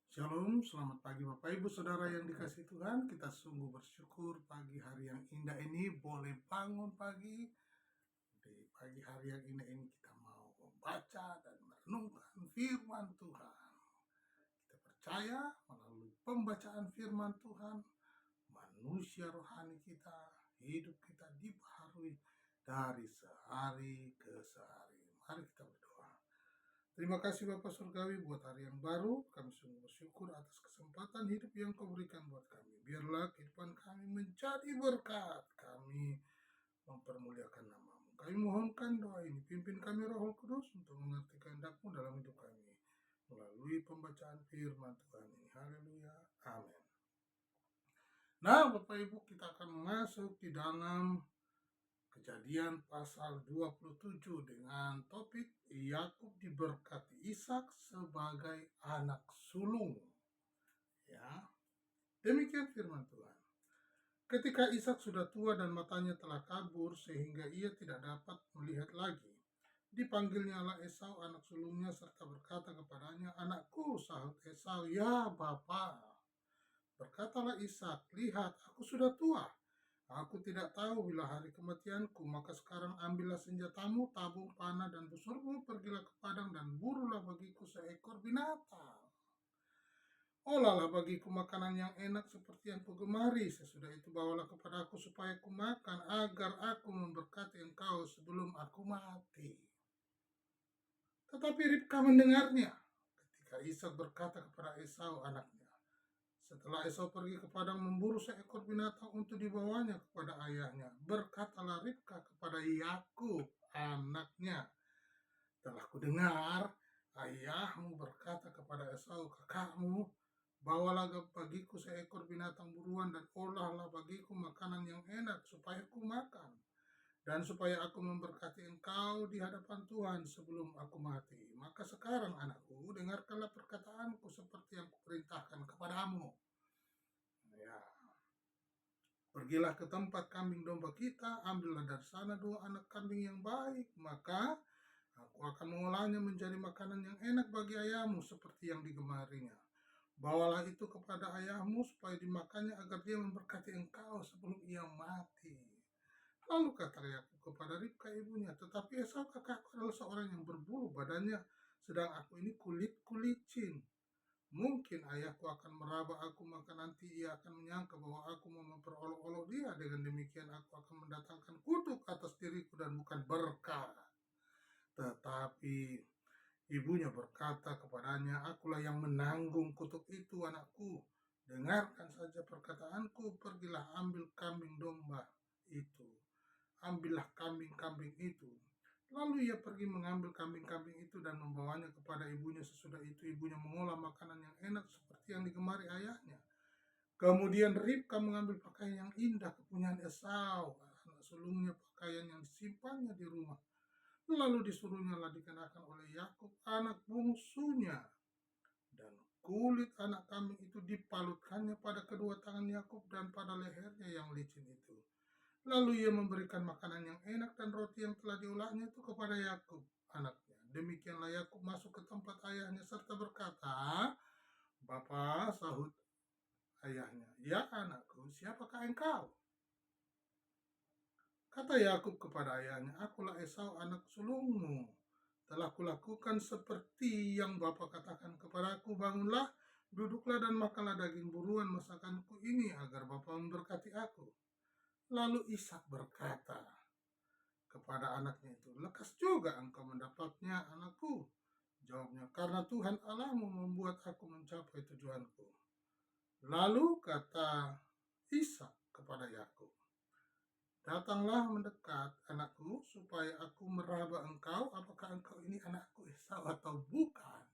Shalom, selamat pagi Bapak Ibu Saudara yang dikasihi Tuhan. Kita sungguh bersyukur pagi hari yang indah ini boleh bangun pagi. Di pagi hari yang indah ini kita mau membaca dan merenungkan firman Tuhan. Kita percaya melalui pembacaan firman Tuhan, manusia rohani kita, hidup kita dibaharui dari sehari ke sehari. Mari kita berdoa. Terima kasih Bapak Surgawi buat hari yang baru. Kami sungguh bersyukur atas kesempatan hidup yang Kau berikan buat kami. Biarlah kehidupan kami menjadi berkat. Kami mempermuliakan nama-Mu. Kami mohonkan doa ini. Pimpin kami Roh Kudus untuk mengerti kehendak-Mu dalam hidup kami. Melalui pembacaan firman Tuhan ini. Haleluya. Amin. Nah Bapak Ibu, kita akan masuk di dalam Kejadian pasal 27 dengan topik Yakub diberkati Ishak sebagai anak sulung. Ya, demikian firman Tuhan. Ketika Ishak sudah tua dan matanya telah kabur sehingga ia tidak dapat melihat lagi, dipanggilnyalah Esau anak sulungnya serta berkata kepadanya, "Anakku," sahut Esau. "Ya, Bapa." Berkatalah Ishak, "Lihat, aku sudah tua. Aku tidak tahu bila hari kematianku, maka sekarang ambillah senjatamu, tabung, panah, dan busurmu, pergilah ke padang dan burulah bagiku seekor binatang. Olahlah bagiku makanan yang enak seperti yang kugemari. Sesudah itu bawalah kepadaku supaya kumakan, agar aku memberkati engkau sebelum aku mati." Tetapi Ribka mendengarnya ketika Ishak berkata kepada Esau anaknya. Setelah Esau pergi ke padang memburu seekor binatang untuk dibawanya kepada ayahnya, berkatalah Ribka kepada Yakub anaknya, "Telah kudengar ayahmu berkata kepada Esau kakakmu, bawalah bagiku seekor binatang buruan dan olahlah bagiku makanan yang enak supaya ku makan, dan supaya aku memberkati engkau di hadapan Tuhan sebelum aku mati. Maka sekarang anakku, dengarkanlah perkataanku seperti yang kuperintahkan kepadamu. Ya, pergilah ke tempat kambing domba kita, ambillah dari sana 2 anak kambing yang baik, maka aku akan mengolahnya menjadi makanan yang enak bagi ayahmu seperti yang digemarinya. Bawalah itu kepada ayahmu supaya dimakannya agar dia memberkati engkau sebelum ia mati." Lalu kata Yakub kepada Ribka ibunya, "Tetapi Esau kakakku adalah seorang yang berbulu badannya, sedang aku ini kulit-kulicin. Mungkin ayahku akan meraba aku, maka nanti ia akan menyangka bahwa aku mau memperolok-olok dia. Dengan demikian aku akan mendatangkan kutuk atas diriku dan bukan berkah." Tetapi ibunya berkata kepadanya, "Akulah yang menanggung kutuk itu, anakku. Dengarkan saja perkataanku, pergilah ambil kambing domba itu. Ambillah kambing-kambing itu." Lalu ia pergi mengambil kambing-kambing itu dan membawanya kepada ibunya. Sesudah itu ibunya mengolah makanan yang enak seperti yang digemari ayahnya. Kemudian Ribka mengambil pakaian yang indah kepunyaan Esau, anak sulungnya, pakaian yang disimpannya di rumah. Lalu disuruhnya lah dikenakan oleh Yakub anak bungsunya. Dan kulit anak kambing itu dipalutkannya pada kedua tangan Yakub dan pada lehernya yang licin itu. Lalu ia memberikan makanan yang enak dan roti yang telah diolahnya itu kepada Yakub anaknya. Demikianlah Yakub masuk ke tempat ayahnya serta berkata, "Bapa," sahut ayahnya. "Ya anakku, siapakah engkau?" Kata Yakub kepada ayahnya, "Akulah Esau anak sulungmu. Telah kulakukan seperti yang Bapa katakan kepadaku, bangunlah, duduklah dan makanlah daging buruan masakanku ini agar Bapa memberkati aku." Lalu Ishak berkata kepada anaknya itu, "Lekas juga engkau mendapatnya, anakku." Jawabnya, "Karena Tuhan Allahmu membuat aku mencapai tujuanku." Lalu kata Ishak kepada Yakub, "Datanglah mendekat, anakku, supaya aku meraba engkau, apakah engkau ini anakku Esau atau bukan."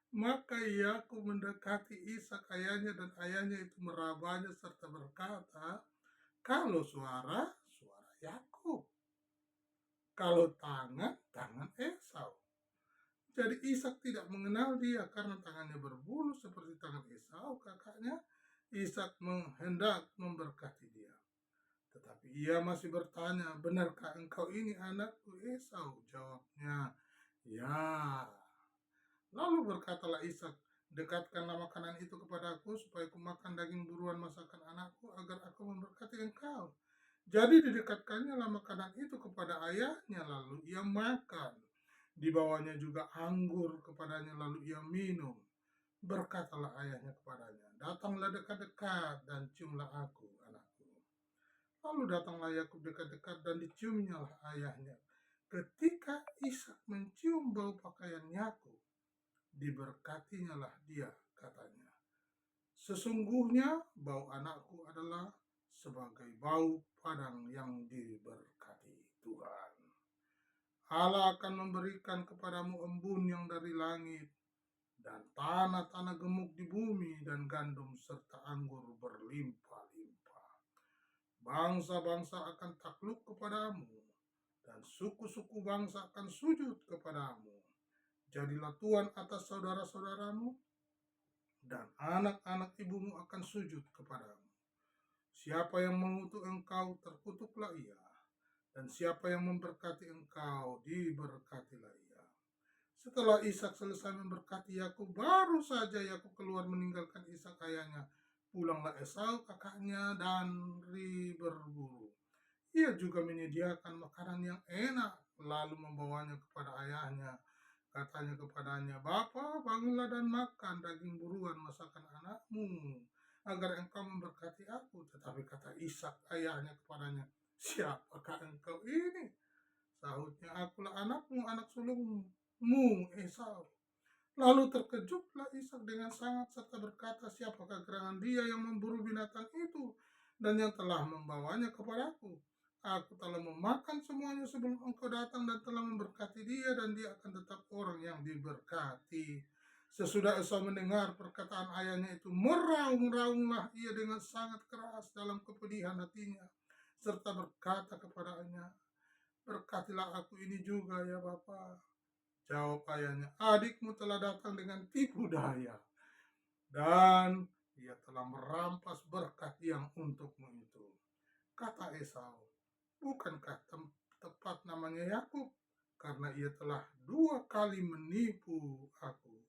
Maka Yakub mendekati Ishak ayahnya, dan ayahnya itu merabanya serta berkata, "Kalau suara, suara Yakub. Kalau tangan, tangan Esau." Jadi Ishak tidak mengenal dia karena tangannya berbulu seperti tangan Esau, kakaknya. Ishak hendak memberkati dia. Tetapi ia masih bertanya, "Benarkah engkau ini anakku Esau?" Jawabnya, "Ya." Lalu berkatalah Ishak, Dekatkanlah makanan itu kepadaku, supaya aku makan daging buruan masakan anakku, agar aku memberkati engkau. Jadi didekatkannya lah makanan itu kepada ayahnya, lalu ia makan. Dibawanya juga anggur kepadanya, lalu ia minum. Berkatalah ayahnya kepadanya, datanglah dekat-dekat dan ciumlah aku, anakku. Lalu datanglah Yakub dekat-dekat dan diciumnya lah ayahnya. Ketika Ishak mencium bau pakaian Yakub, diberkatinya lah dia, katanya. Sesungguhnya bau anakku adalah sebagai bau padang yang diberkati Tuhan. Allah akan memberikan kepadamu embun yang dari langit, dan tanah-tanah gemuk di bumi, dan gandum serta anggur berlimpah-limpah. Bangsa-bangsa akan takluk kepadamu, dan suku-suku bangsa akan sujud kepadamu. Jadilah tuan atas saudara-saudaramu, dan anak-anak ibumu akan sujud kepadamu. Siapa yang mengutuk engkau, terkutuklah ia. Dan siapa yang memberkati engkau, diberkatilah ia. Setelah Ishak selesai memberkati Yakub, baru saja Yakub keluar meninggalkan Ishak ayahnya. Pulanglah Esau kakaknya dari berburu. Ia juga menyediakan makanan yang enak, lalu membawanya kepada ayahnya. Katanya kepadanya, Bapa, bangunlah dan makan daging buruan masakan anakmu, agar engkau memberkati aku. Tetapi kata Ishak ayahnya kepadanya, siapakah engkau ini? Sahutnya, akulah anakmu, anak sulungmu Esau. Lalu terkejutlah Ishak dengan sangat serta berkata, siapakah gerangan dia yang memburu binatang itu dan yang telah membawanya kepadaku? Aku telah memakan semuanya sebelum engkau datang dan telah memberkati dia, dan dia akan tetap orang yang diberkati. Sesudah Esau mendengar perkataan ayahnya itu, meraung-raunglah ia dengan sangat keras dalam kepedihan hatinya, serta berkata kepadanya, berkatilah aku ini juga ya Bapa. Jawab ayahnya, adikmu telah datang dengan tipu daya, dan ia telah merampas berkat yang untukmu itu. Kata Esau, bukankah tepat namanya Yakub? Karena ia telah 2 kali menipu aku.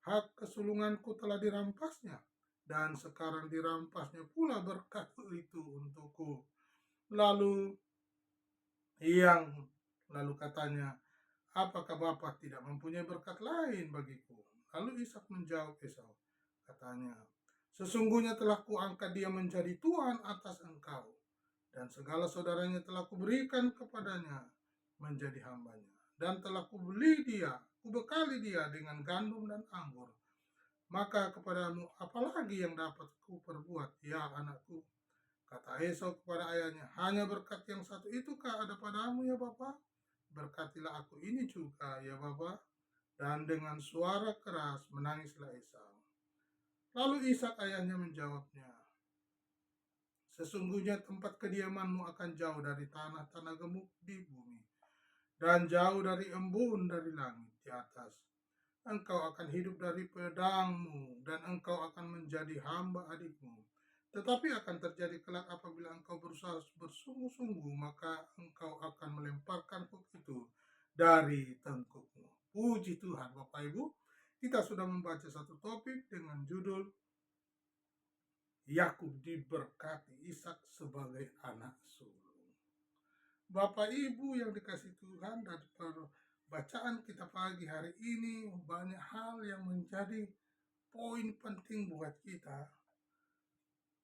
Hak kesulunganku telah dirampasnya, dan sekarang dirampasnya pula berkat itu untukku. Lalu katanya, apakah Bapak tidak mempunyai berkat lain bagiku? Lalu Ishak menjawab Esau, katanya, sesungguhnya telah kuangkat dia menjadi tuan atas engkau, dan segala saudaranya telah kuberikan kepadanya menjadi hambanya, dan telah kubekali dia dengan gandum dan anggur. Maka kepadamu apalagi yang dapat kuperbuat, ya anakku? Kata Esau kepada ayahnya, hanya berkat yang satu itukah ada padamu ya Bapak? Berkatilah aku ini juga ya Bapak. Dan dengan suara keras menangislah Esau. Lalu Ishak ayahnya menjawabnya, sesungguhnya tempat kediamanmu akan jauh dari tanah-tanah gemuk di bumi, dan jauh dari embun dari langit di atas. Engkau akan hidup dari pedangmu, dan engkau akan menjadi hamba adikmu. Tetapi akan terjadi kelak apabila engkau berusaha bersungguh-sungguh, maka engkau akan melemparkan hook itu dari tengkukmu. Puji Tuhan, Bapak Ibu. Kita sudah membaca satu topik dengan judul Yakub diberkati Ishak sebagai anak sulung. Bapak Ibu yang dikasih Tuhan, dari bacaan kita pagi hari ini banyak hal yang menjadi poin penting buat kita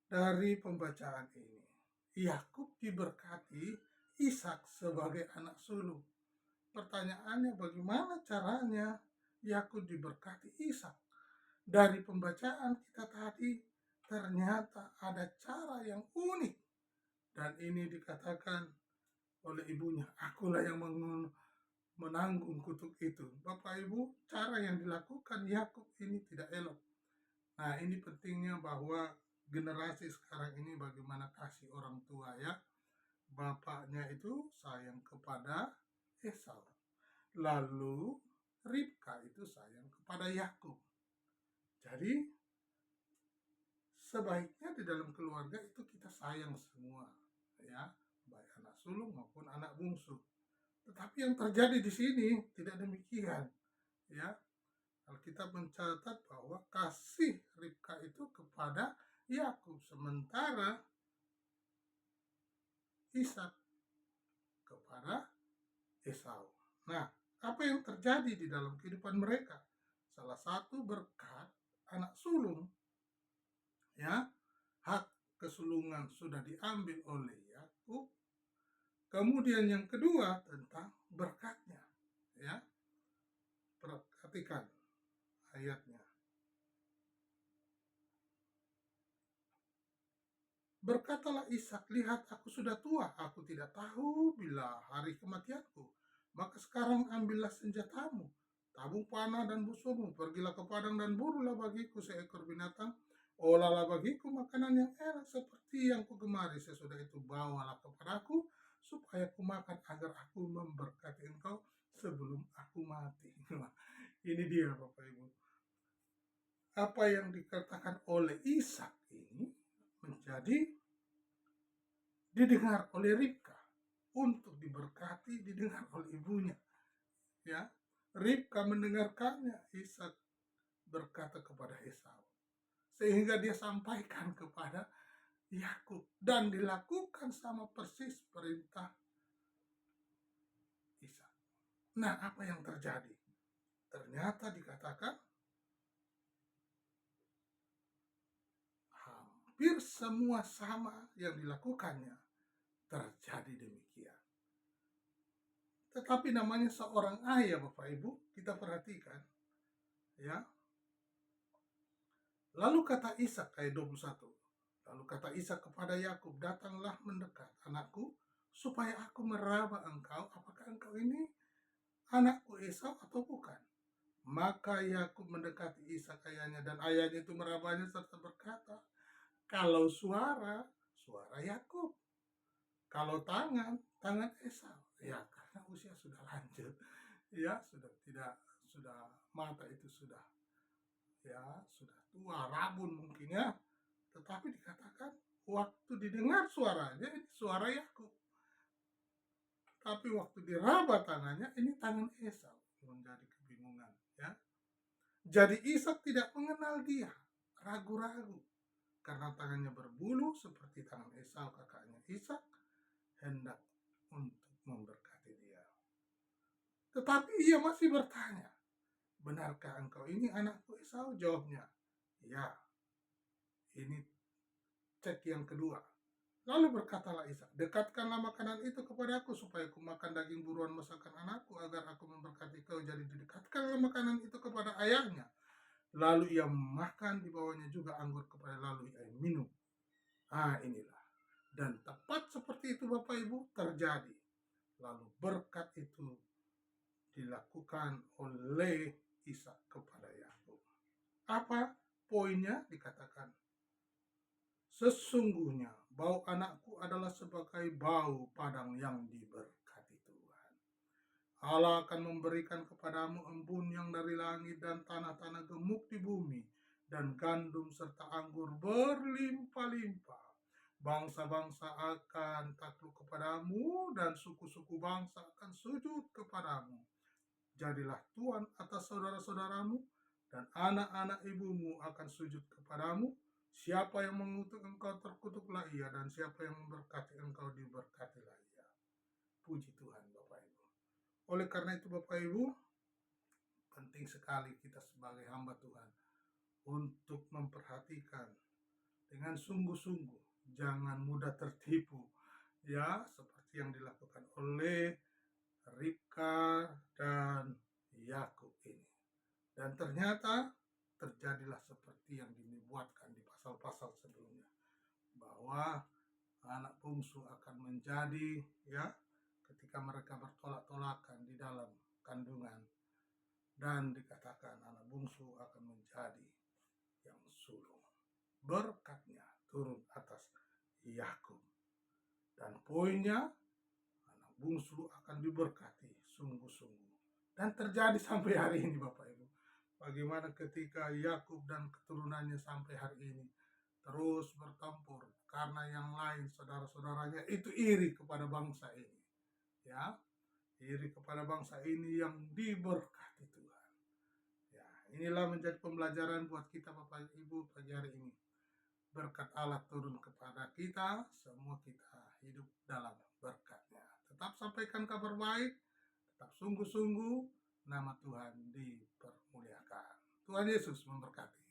dari pembacaan ini. Yakub diberkati Ishak sebagai anak sulung. Pertanyaannya, bagaimana caranya Yakub diberkati Ishak? Dari pembacaan kita tadi, ternyata ada cara yang unik. Dan ini dikatakan oleh ibunya, akulah yang menanggung kutuk itu. Bapak Ibu, cara yang dilakukan Yakub ini tidak elok. Nah, ini pentingnya bahwa generasi sekarang ini bagaimana kasih orang tua ya. Bapaknya itu sayang kepada Esau. Lalu Ribka itu sayang kepada Yakub. Jadi sebaiknya di dalam keluarga itu kita sayang semua ya, baik anak sulung maupun anak bungsu. Tetapi yang terjadi di sini tidak demikian ya. Alkitab mencatat bahwa kasih Ribka itu kepada Yakub, sementara Ishak kepada Esau. Nah, apa yang terjadi di dalam kehidupan mereka? Salah satu berkat anak sulung, ya, hak kesulungan sudah diambil oleh Yakub. Kemudian yang kedua tentang berkatnya, ya. Perhatikan ayatnya. Berkatalah Ishak, lihat aku sudah tua, aku tidak tahu bila hari kematianku. Maka sekarang ambillah senjatamu, tabung panah dan busurmu, pergilah ke padang dan burulah bagiku seekor binatang, olahlah bagiku makanan yang enak seperti yang kugemari. Sesudah itu bawalah kepadaku, supaya kumakan agar aku memberkati engkau sebelum aku mati. Ini dia Bapak Ibu. Apa yang dikatakan oleh Ishak ini menjadi didengar oleh Ribka, untuk diberkati, didengar oleh ibunya, ya. Ribka mendengarkannya. Ishak berkata kepada Esau, sehingga dia sampaikan kepada Yakub, dan dilakukan sama persis perintah Ishak. Nah, apa yang terjadi? Ternyata dikatakan hampir semua sama yang dilakukannya, terjadi demikian. Tetapi namanya seorang ayah, Bapak Ibu, kita perhatikan, ya. Lalu kata Ishak, ayat 21. Lalu kata Ishak kepada Yakub, datanglah mendekat anakku, supaya aku meraba engkau, apakah engkau ini anakku Esau atau bukan. Maka Yakub mendekati Ishak ayahnya, dan ayahnya itu merabanya serta berkata, kalau suara Yakub, kalau tangan Esau. Ya, karena usia sudah lanjut, ya, sudah mata itu sudah tua, rabun mungkin, ya. Tetapi dikatakan waktu didengar suaranya ini suara Yakub, tapi waktu diraba tangannya ini tangan Esau. Menjadi kebingungan, ya. Jadi Ishak tidak mengenal dia, ragu-ragu, karena tangannya berbulu seperti tangan Esau kakaknya. Ishak hendak untuk memberkati dia, tetapi ia masih bertanya, benarkah engkau ini anakku Esau? Jawabnya, ya. Ini cek yang kedua. Lalu berkatalah Ishak, dekatkanlah makanan itu kepadaku, supaya aku makan daging buruan masakan anakku, agar aku memberkati kau. Jadi didekatkanlah makanan itu kepada ayahnya. Lalu ia makan, dibawanya juga anggur kepada, lalu ia minum. Inilah. Dan tepat seperti itu Bapak Ibu terjadi. Lalu berkat itu dilakukan oleh Ishak kepada Yakub. Apa poinnya? Dikatakan, sesungguhnya bau anakku adalah sebagai bau padang yang diberkati Tuhan. Allah akan memberikan kepadamu embun yang dari langit dan tanah-tanah gemuk di bumi, dan gandum serta anggur berlimpah-limpah. Bangsa-bangsa akan takluk kepadamu, dan suku-suku bangsa akan sujud kepadamu. Jadilah tuan atas saudara-saudaramu, dan anak-anak ibumu akan sujud kepadamu. Siapa yang mengutuk engkau, terkutuklah ia, dan siapa yang memberkati engkau, diberkatilah ia. Puji Tuhan Bapak Ibu. Oleh karena itu Bapak Ibu, penting sekali kita sebagai hamba Tuhan untuk memperhatikan dengan sungguh-sungguh, jangan mudah tertipu, ya, seperti yang dilakukan oleh Ribka dan Yakub ini. Dan ternyata terjadilah seperti yang dibuatkan di pasal-pasal sebelumnya, bahwa anak bungsu akan menjadi, ya, ketika mereka bertolak-tolakan di dalam kandungan, dan dikatakan anak bungsu akan menjadi yang sulung. Berkatnya turun atas Yakub, dan poinnya anak bungsu akan diberkati sungguh-sungguh. Dan terjadi sampai hari ini Bapak Ibu. Bagaimana ketika Yakub dan keturunannya sampai hari ini terus bertempur, karena yang lain saudara-saudaranya itu iri kepada bangsa ini, ya, iri kepada bangsa ini yang diberkati Tuhan. Ya, inilah menjadi pembelajaran buat kita Bapak Ibu pagi hari ini. Berkat Allah turun kepada kita, semua kita hidup dalam berkat-Nya. Tetap sampaikan kabar baik, tetap sungguh-sungguh, nama Tuhan dipermuliakan. Tuhan Yesus memberkati.